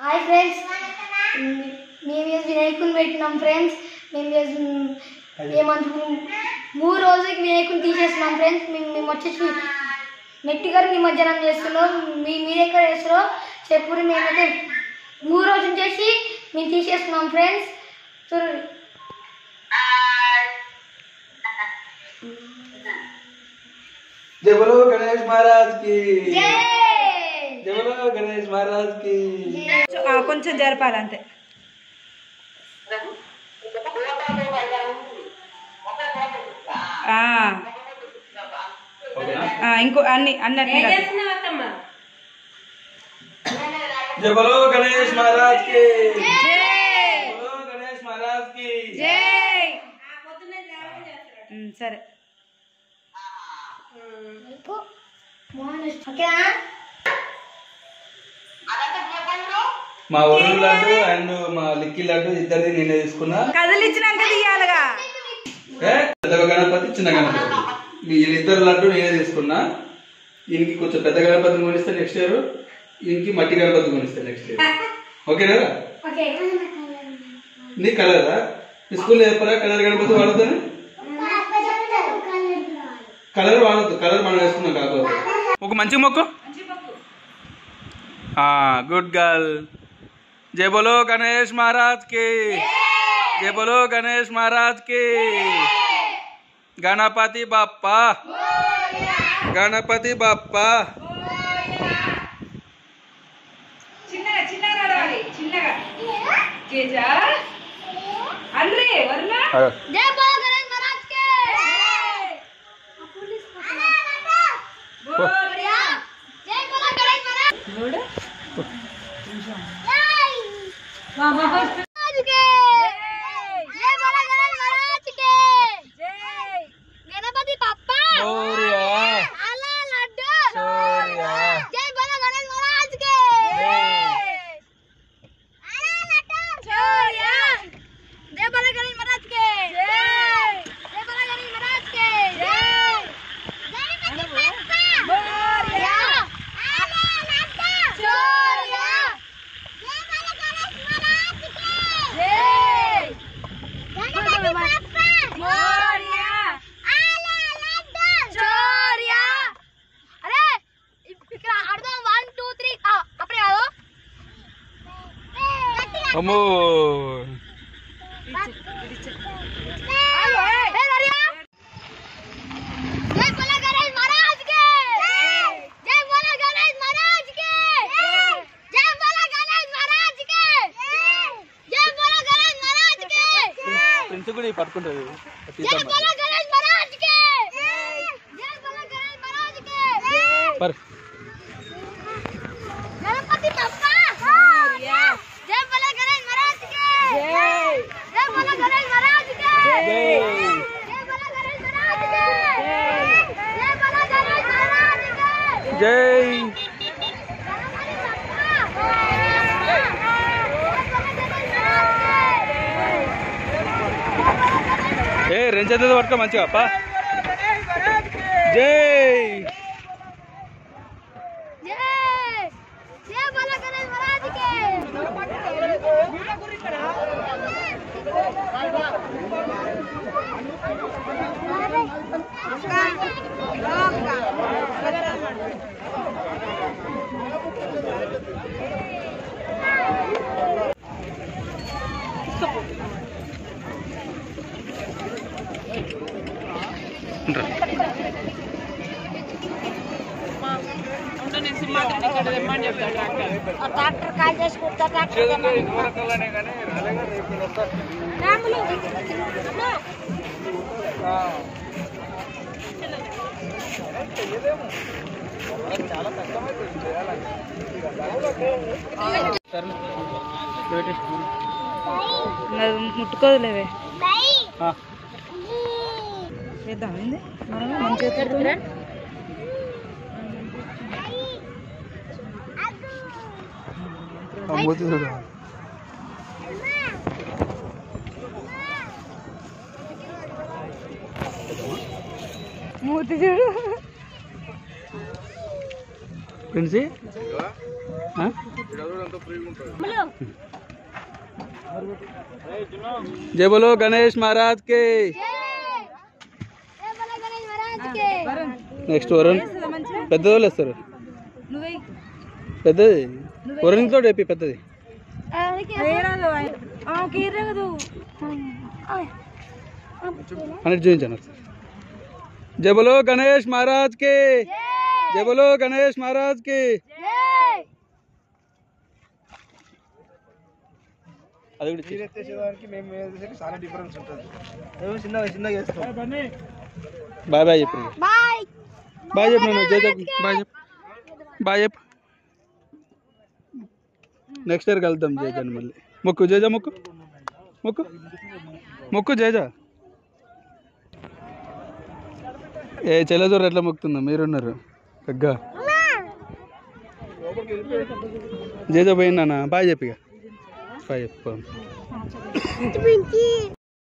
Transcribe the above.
Hi friends, మేము వినాయకుని పెట్టినాం ఫ్రెండ్స్. మేము ఏమంటారు 3 రోజులకి వినాయకుని తీసేస్తున్నాం ఫ్రెండ్స్. మేము వచ్చేసి నెట్టి గారు నిమజ్జనం చేస్తున్నాం. మీరు ఎక్కడ చేస్తారో చెప్పురు. మేమైతే 3 రోజులు చేసి మేము తీసేస్తున్నాం ఫ్రెండ్స్. చూడండి. जय बोलो गणेश महाराज की जय बोलो गणेश महाराज की కొంచెం జరపాలంతే. ఇంకో అన్నట్టు जय बोलो गणेश महाराज की जय बोलो गणेश महाराज की జై. సరే మా ఊరు లడ్డు అండ్ మా లిక్కి లడ్డు ఇద్దరిది నేనే తీసుకున్నా. కదిలిచ్చినాక తీయాలిగా. పెద్ద గణపతి చిన్న గణపతి వీళ్ళిద్దరు లడ్డు నేనే తీసుకున్నా. దీనికి కొంచెం పెద్ద గణపతిని కొనిస్తే నెక్స్ట్ ఇయర్, దీనికి మట్టి గణపతి కొనిస్తే నెక్స్ట్ ఇయర్. ఓకేనా? నీ కలరా మీ స్కూల్లో చెప్పరా కలర్ గణపతి వాడుతాను? కలర్ వాడద్దు, కలర్ మనం వేసుకున్నాం. కాకపోతే ఒక మంచి మొక్కు. Good girl. जय बोलो गणेश महाराज की जय बोलो गणेश महाराज की गणपति बाप्पा गणपति बाप्पा गणपति पापा अमो కూడా పట్టుకుంటుంది. जय రెంచెంత పట్టుకో మంచిగా అప్ప. జై ట్రాక్టర్ కాల్ చేసుకుంటా ముట్టుకోదులేవే చేద్దామైంది మనం మంచిగా మూతి చూడు. ఫ్రెండ్స్ जय बोलो गणेश महाराज के నెక్స్ట్ వరుణ్ పెద్దది వేస్తారు నువ్వే పెద్దది వరుణ్ తోటి చెప్పి పెద్దది అనేది చూపించాను ఒకసారి జై బోలో గణేష్ మహారాజ్ కి జై బోలో గణేష్ మహారాజ్ కి అది కూడా మేము చాలా డిఫరెన్స్ ఉంటుంది చిన్నగా చిన్నగా చేస్తాం బాయ్ బాయ్ చెప్పు బాయ్ బాయ్ చెప్పు నేను జై చెప్పు బాయ్ చెప్పు బాయ్ చెప్పు నెక్స్ట్ ఇయర్ కలుద్దాం జేజాని మళ్ళీ మొక్కు జేజా మొక్కు మొక్కు మొక్కు జేజా ఏ చెల్లెదూరు ఎట్లా మొక్కుతుందో మీరున్నారు పెగ్గా జేజా పోయిందా బాయ్ చెప్పిగా బాయ్ చెప్పు